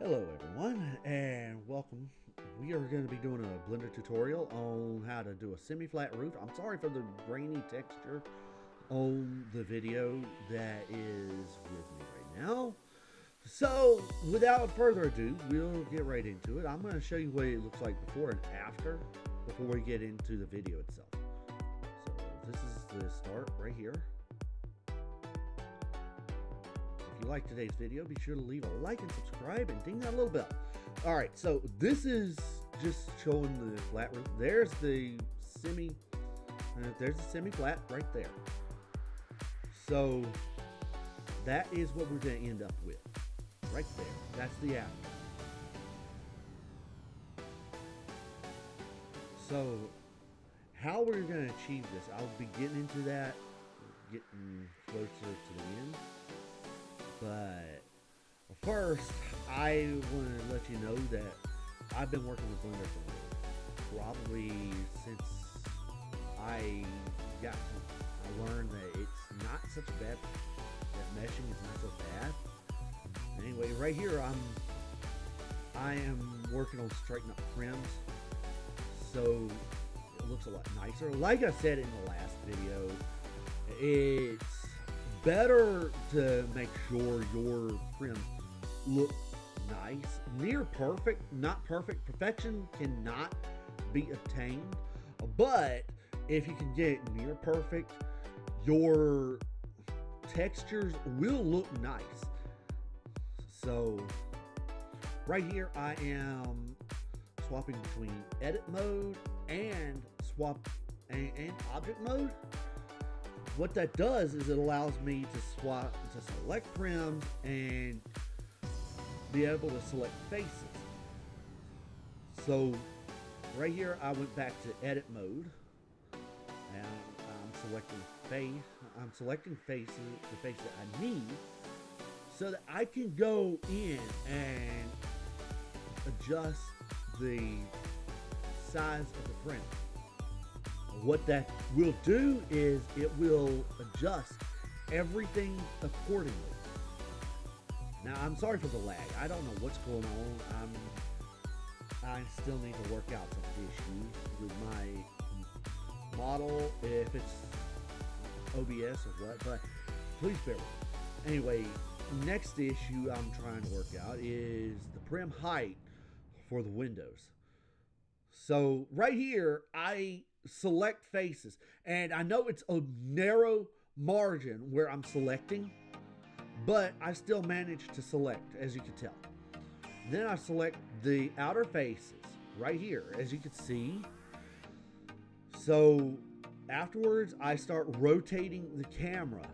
Hello everyone and welcome. We are going to be doing a Blender tutorial on how to do a semi-flat roof. I'm sorry for the grainy texture on the video that is with me right now. So without further ado, we'll get right into it. I'm going to show you what it looks like before and after before we get into the video itself. So this is the start right here. If you like today's video, be sure to leave a like and subscribe and ding that little bell. All right, so this is just showing the flat roof. There's the semi-flat right there. So that is what we're going to end up with right there. That's the after. So how we're going to achieve this, I'll be getting into that, getting closer to the end. But first, I want to let you know that I've been working with Blender for probably since I learned that it's not such a bad, that meshing is not so bad. Anyway, right here I am working on straightening up trims, so it looks a lot nicer. Like I said in the last video, it's better to make sure your trims look nice, near perfect, not perfect. Perfection cannot be attained, but if you can get near perfect, your textures will look nice. So right here I am swapping between edit mode and object mode. What that does is it allows me to select trims and be able to select faces. So right here I went back to edit mode and I'm selecting face. I'm selecting faces, the face that I need, so that I can go in and adjust the size of the print. What that will do is it will adjust everything accordingly. Now, I'm sorry for the lag. I don't know what's going on. I still need to work out some issues with my model, if it's OBS or what, but please bear with me. Anyway, next issue I'm trying to work out is the prim height for the windows. So right here, I select faces, and I know it's a narrow margin where I'm selecting, but I still manage to select, as you can tell. Then I select the outer faces right here, as you can see. So afterwards, I start rotating the camera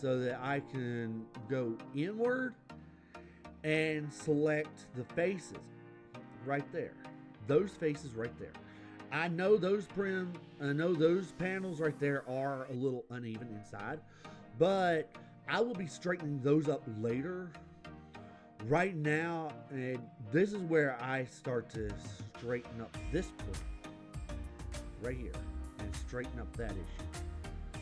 so that I can go inward and select the faces right there. Those faces right there. I know those panels right there are a little uneven inside, but I will be straightening those up later. Right now, and this is where I start to straighten up this print right here and straighten up that issue.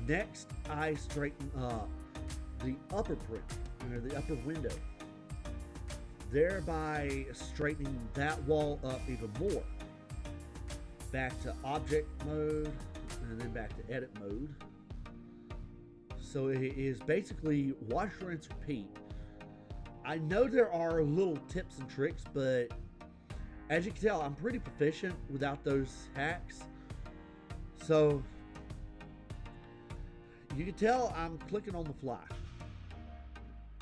Next, I straighten up the upper print, the upper window, thereby straightening that wall up even more. Back to object mode, and then back to edit mode. So it is basically wash, rinse, repeat. I know there are little tips and tricks, but as you can tell, I'm pretty proficient without those hacks. So you can tell I'm clicking on the fly.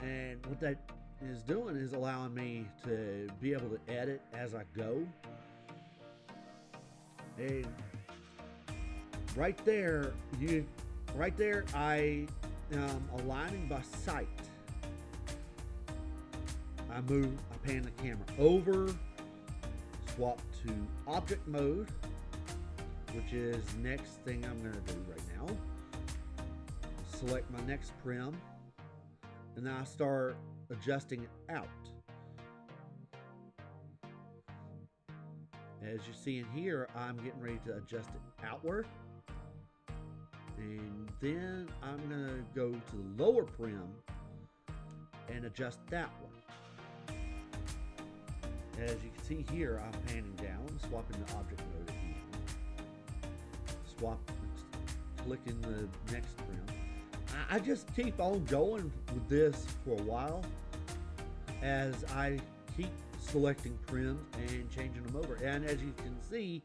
And what that is doing is allowing me to be able to edit as I go. And right there, I am aligning by sight. I pan the camera over, swap to object mode, which is the next thing I'm going to do right now. Select my next prim, and then I start adjusting it out. As you see in here, I'm getting ready to adjust it outward. And then I'm going to go to the lower prim and adjust that one. as you can see here, I'm panning down, swapping the object mode again. Clicking the next trim. I just keep on going with this for a while as I keep selecting trims and changing them over. And as you can see,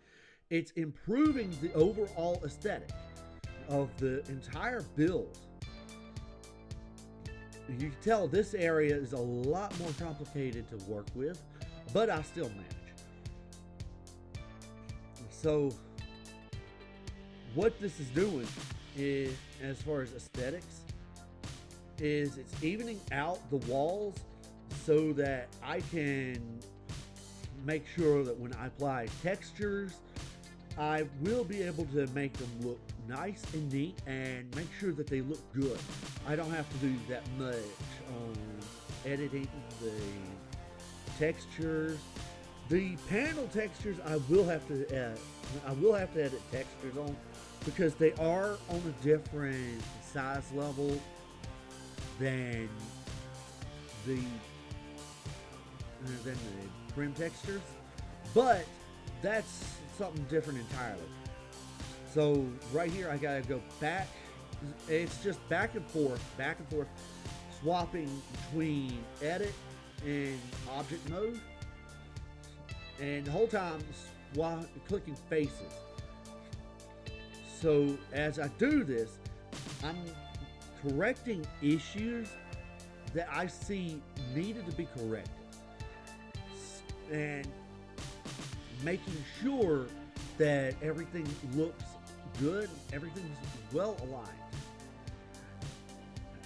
it's improving the overall aesthetic of the entire build. You can tell this area is a lot more complicated to work with, but I still manage. So what this is doing is, as far as aesthetics, is it's evening out the walls so that I can make sure that when I apply textures, I will be able to make them look nice and neat and make sure that they look good. I don't have to do that much on editing the textures. The panel textures I will have to edit. Edit textures on because they are on a different size level than the trim textures, but that's something different entirely. So right here I gotta go back. It's just back and forth, swapping between edit and object mode, and the whole time clicking faces. So as I do this, I'm correcting issues that I see needed to be corrected and making sure that everything looks good, everything's well aligned.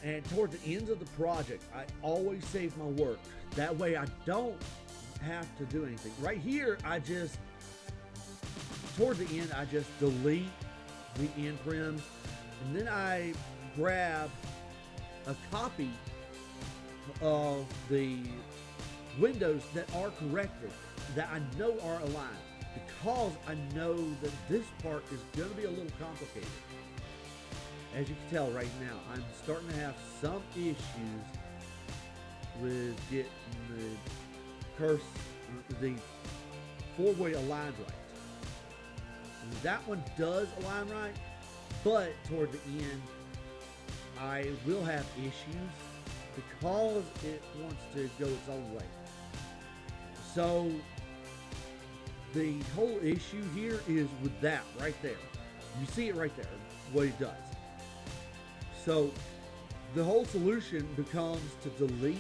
And toward the end of the project, I always save my work. That way I don't have to do anything. Right here, toward the end, I just delete the end trims, and then I grab a copy of the windows that are corrected, that I know are aligned, because I know that this part is going to be a little complicated. As you can tell right now, I'm starting to have some issues with getting the four-way aligned right. And that one does align right, but toward the end, I will have issues because it wants to go its own way. So the whole issue here is with that right there. You see it right there, what it does. So the whole solution becomes to delete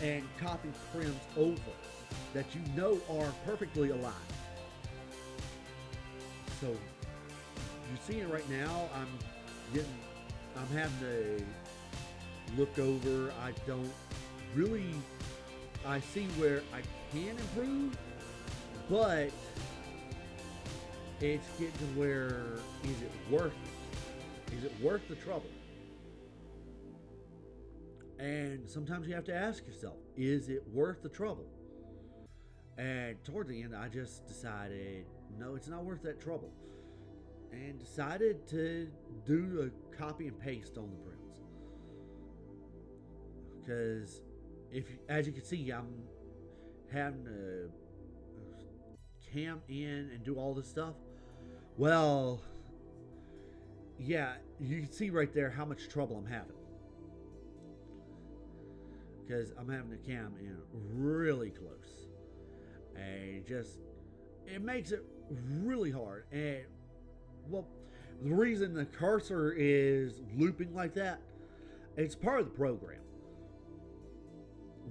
and copy trims over that you know are perfectly aligned. So you're seeing it right now. I'm having to look over. I see where I can improve, but it's getting to where, is it worth it? Is it worth the trouble? And sometimes you have to ask yourself, is it worth the trouble? And toward the end, I just decided, no, it's not worth that trouble. And decided to do a copy and paste on the prints. Because as you can see, I'm having to cam in and do all this stuff. Well, yeah, you can see right there how much trouble I'm having. Because I'm having to cam in really close. And it makes it really hard. And, well, the reason the cursor is looping like that, it's part of the program.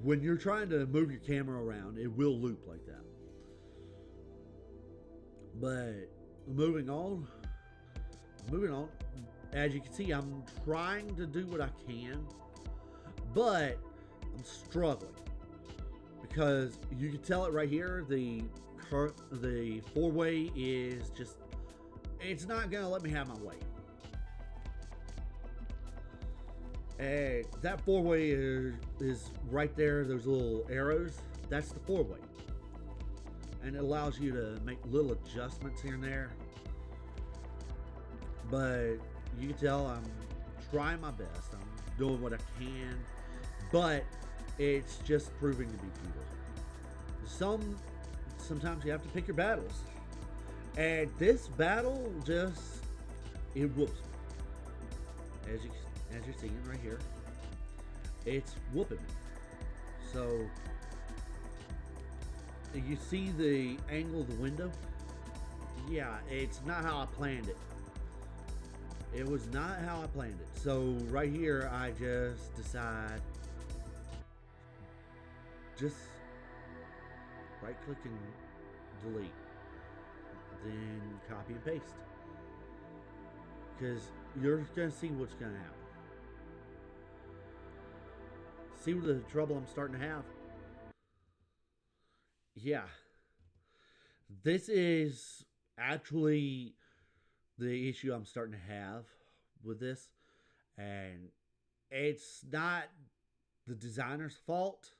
When you're trying to move your camera around, it will loop like that. But moving on, as you can see, I'm trying to do what I can, but I'm struggling because you can tell it right here. The four-way is just, it's not gonna let me have my way. And that four-way is right there. Those little arrows, that's the four-way. And it allows you to make little adjustments here and there. But you can tell I'm trying my best. I'm doing what I can. But it's just proving to be futile. some sometimes you have to pick your battles. And this battle just it whoops me. As you're seeing right here, it's whooping me. So you see the angle of the window? Yeah, it's not how I planned it. It was not how I planned it. So right here, I just decide, just right click and delete, then copy and paste. Because you're gonna see what's gonna happen. See the trouble I'm starting to have? Yeah. This is actually the issue I'm starting to have with this, and it's not the designer's fault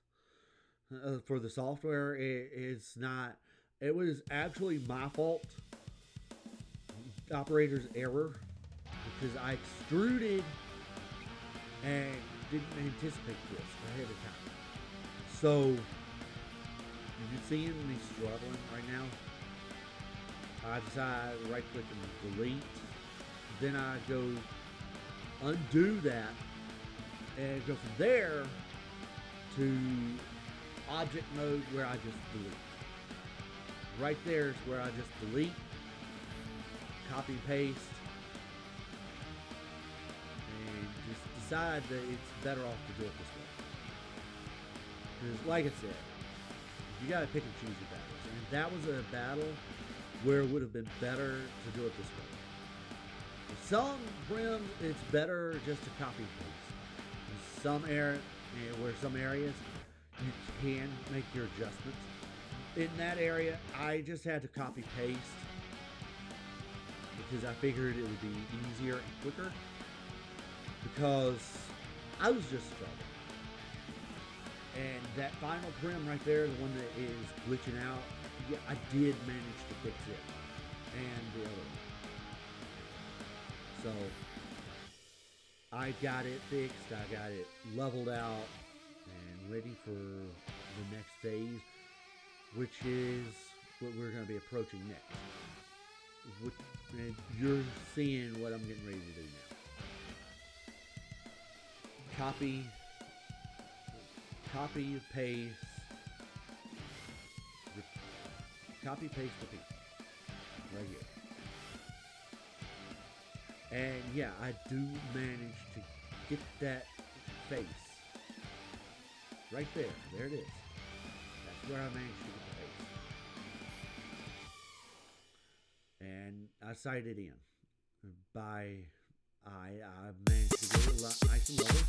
for the software. It's not. It was actually my fault, operator's error, because I extruded and didn't anticipate this ahead of time. So you're seeing me struggling right now. I decide right click and delete. Then I go undo that and go from there to object mode where I just delete. Right there is where I just delete, copy and paste, and just decide that it's better off to do it this way. Because like I said, you gotta pick and choose your battles. And that was a battle where it would have been better to do it this way. For some brims, it's better just to copy and paste. In some where some areas you can make your adjustments. In that area, I just had to copy paste because I figured it would be easier and quicker, because I was just struggling. And that final brim right there, the one that is glitching out, yeah, I did manage to fix it, and the other one. So I got it fixed, I got it leveled out, and ready for the next phase, which is what we're going to be approaching next. And you're seeing what I'm getting ready to do now. Copy, paste, repeat, right here. And yeah, I do manage to get that face right there. There it is. That's where I managed to get the face. And I sighted in by I managed to get it nice and level.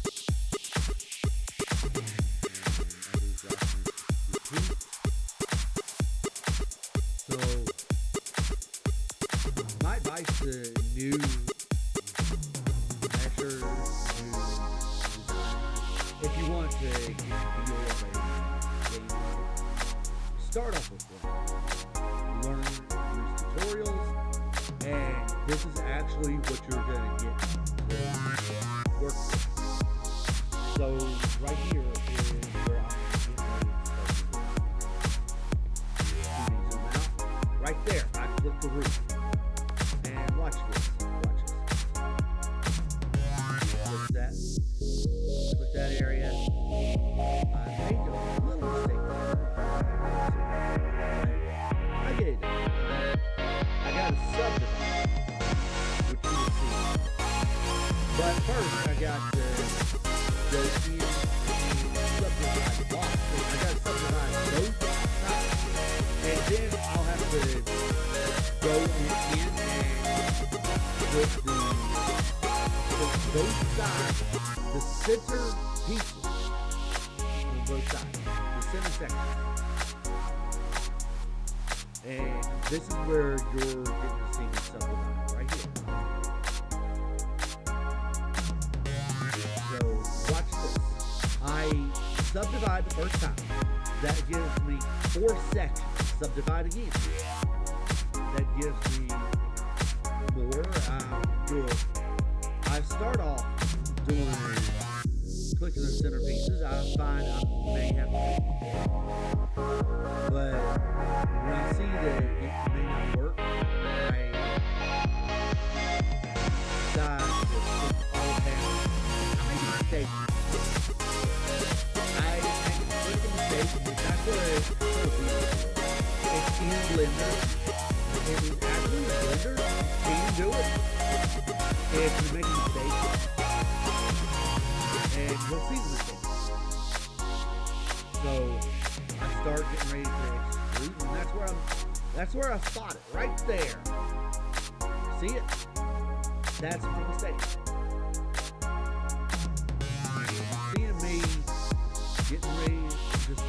So, my advice to new meshers, if you want to get the feel of a game level, start off with one. Learn, use tutorials, and this is actually what you're going to get to work with. So, right here is where I'm right there, I click the roof. And watch this. Click that area. I made a little mistake there. I get it. I got to subdivide, which you will see. But first, I got to go in and subdivide the box. I got to subdivide both sides. And then I'll have to go in and put both sides, the center pieces on both sides, the center section. And this is where you're getting to see me subdivide, right here. So watch this. I subdivide the first time. That gives me 4 sections. Subdivide again. That gives me more. I start off doing clicking the center pieces. I find I may have to do more. blender, and actually blender can do it if you make a mistake, and you'll see the mistake. So I start getting ready to extrude, and that's where I spot it, right there. See it? That's the mistake. Seeing me getting ready to just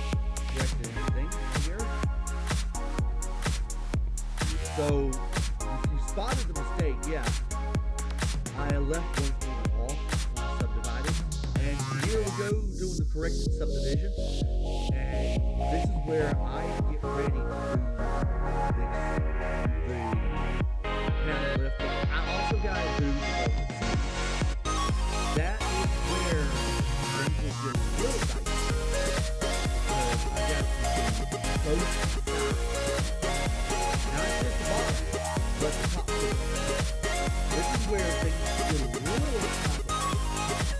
correct anything here. So if you spotted the mistake, yeah, I left one corner off when I subdivided, and here we go doing the corrected subdivision, and this is where I get ready to fix the panel lift. I also got to do that is where things will get a little tight. I got to do both sides. Not just the bottom, but the top too. This is where things get a little complicated.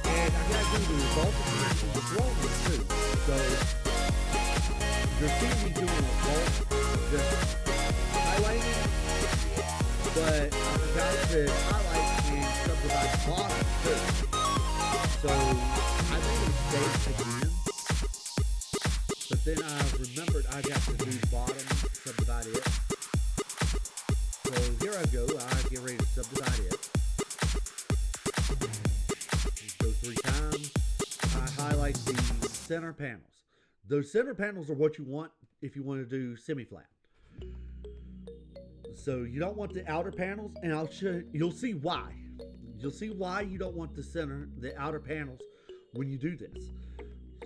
And I got to do the result of the rollers too. So you're seeing me doing a vault, just highlighting, but I forgot to highlight and subdivide the bottom too. So I made a mistake again, but then I remembered I got to do bottom, subdivide it. So here I go, I get ready to subdivide it. Just go 3 times. I highlight the center panels. Those center panels are what you want if you want to do semi-flat. So you don't want the outer panels, and you'll see why. You'll see why you don't want the outer panels when you do this.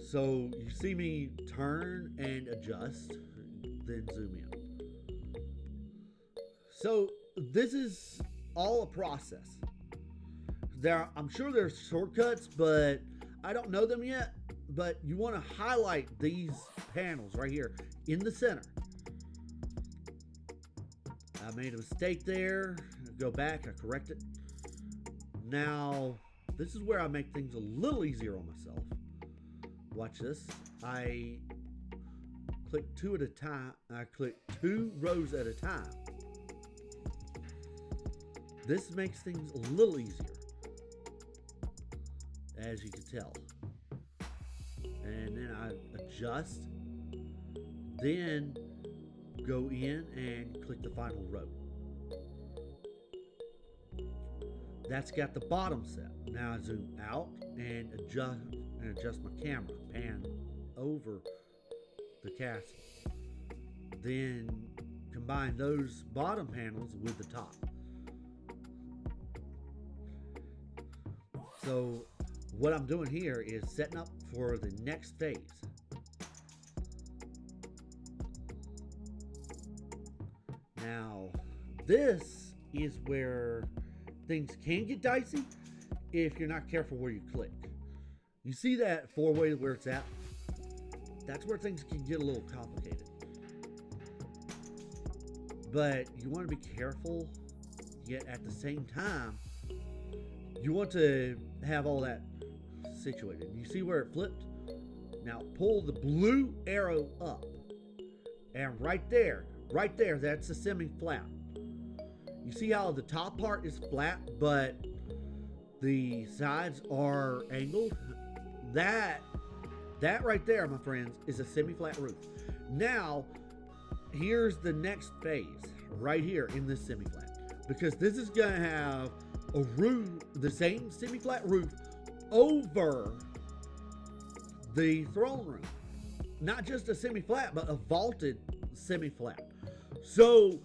So you see me turn and adjust, then zoom in. So this is all a process. I'm sure there's shortcuts, but I don't know them yet. But you want to highlight these panels right here in the center. I made a mistake there. Go back, I correct it. Now, this is where I make things a little easier on myself. Watch this. I click 2 at a time. I click 2 rows at a time. This makes things a little easier, as you can tell. And then I adjust, then go in and click the final row. That's got the bottom set. Now I zoom out and adjust my camera, pan over the castle. Then combine those bottom panels with the top. So what I'm doing here is setting up for the next phase. Now, this is where things can get dicey if you're not careful where you click. You see that 4-way where it's at? That's where things can get a little complicated. But you want to be careful, yet at the same time, you want to have all that situated. You see where it flipped? Now pull the blue arrow up, and right there, that's a semi-flat. You see how the top part is flat, but the sides are angled? That right there, my friends, is a semi-flat roof. Now, here's the next phase, right here in this semi-flat, because this is gonna have a roof, the same semi-flat roof over the throne room. Not just a semi-flat, but a vaulted semi-flat. So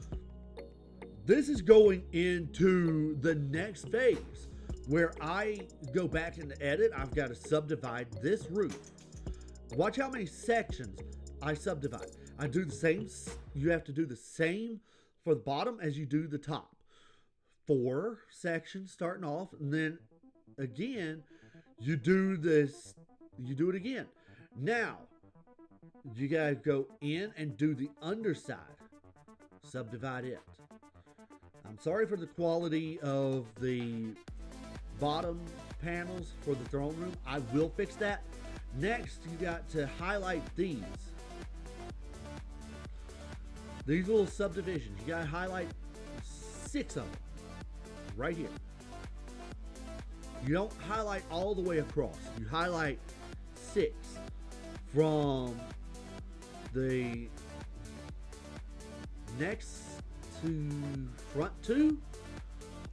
this is going into the next phase where I go back into edit. I've got to subdivide this roof. Watch how many sections I subdivide. I do the same. You have to do the same for the bottom as you do the top. 4 sections starting off, and then again you do this, you do it again. Now you gotta go in and do the underside, subdivide it. I'm sorry for the quality of the bottom panels for the throne room. I will fix that. Next, you got to highlight these. these little subdivisions, you gotta highlight 6 of them right here. You don't highlight all the way across. You highlight 6 from the next to front 2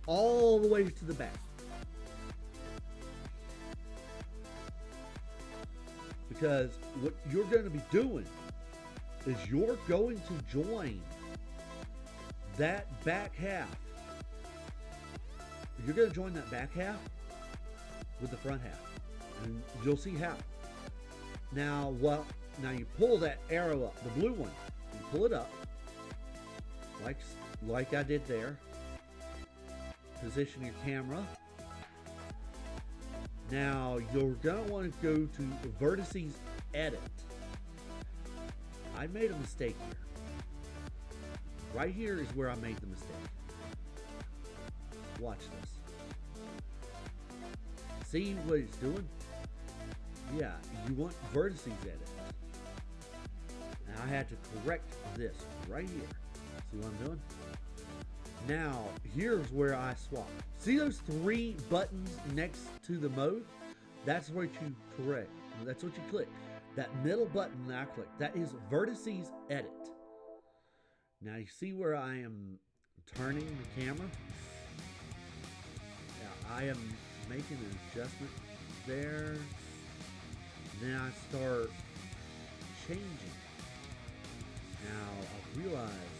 all the way to the back. Because what you're going to be doing is you're going to join that back half. You're going to join that back half with the front half. And you'll see how. Now you pull that arrow up, the blue one, you pull it up, like I did there. Position your camera. Now you're gonna want to go to vertices edit. I made a mistake here. Right here is where I made the mistake. Watch this. See what it's doing? Yeah, you want vertices edit. Now I had to correct this right here. See what I'm doing? Now, here's where I swap. See those 3 buttons next to the mode? That's what you correct. That's what you click. That middle button that I click, that is vertices edit. Now you see where I am turning the camera? Now I am making an adjustment there. Then I start changing. Now I realize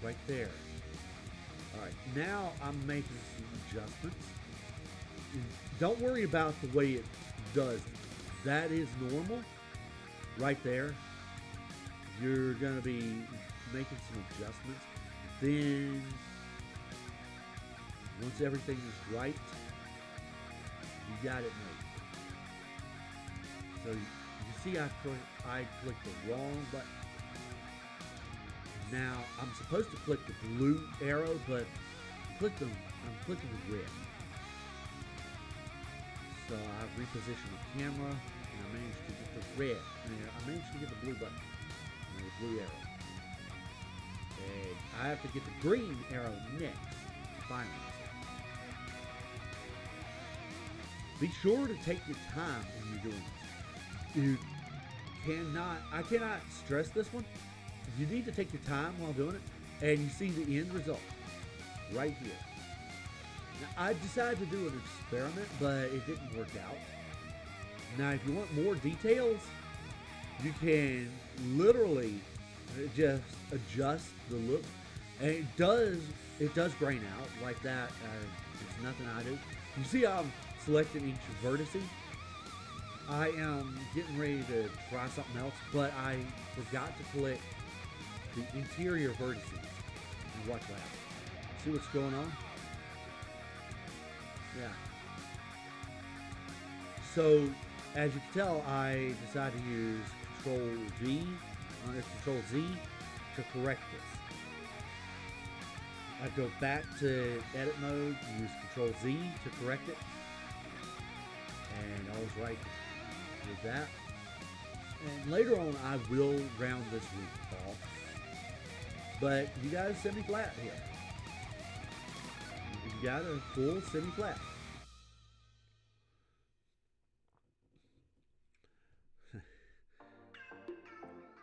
right there. Alright, now I'm making some adjustments. Don't worry about the way it does. That is normal. Right there. You're going to be making some adjustments. Then, once everything is right, you got it made. So, you see I clicked the wrong button. Now, I'm supposed to click the blue arrow, but I'm clicking the red. So I repositioned the camera, and I managed to get the red. I managed to get the blue button, and the blue arrow. And I have to get the green arrow next, finally. Be sure to take your time when you're doing this. I cannot stress this one. You need to take your time while doing it, and you see the end result right here. Now, I decided to do an experiment, but it didn't work out. Now, if you want more details, you can literally just adjust the look, and it does grain out like that. It's nothing I do. You see how I'm selecting each vertice? I am getting ready to try something else, but I forgot to click the interior vertices. And watch what happens. See what's going on? Yeah. So, as you can tell, I decided to use Control Z to correct this. I go back to edit mode, use Control Z to correct it. And I was right with that. And later on, I will round this roof off. But you got a semi-flat here. You got a full semi-flat.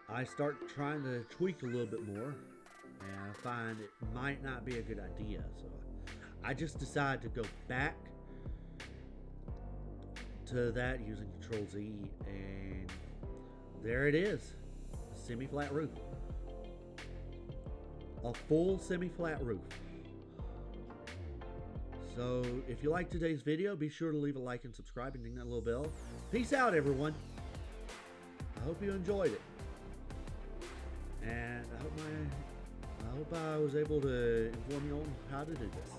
I start trying to tweak a little bit more, and I find it might not be a good idea. So I just decided to go back to that using Control Z, and there it is, a semi-flat roof. A full semi-flat roof. So if you liked today's video, be sure to leave a like and subscribe and ding that little bell. Peace out, everyone. I hope you enjoyed it. And I hope I was able to inform you on how to do this.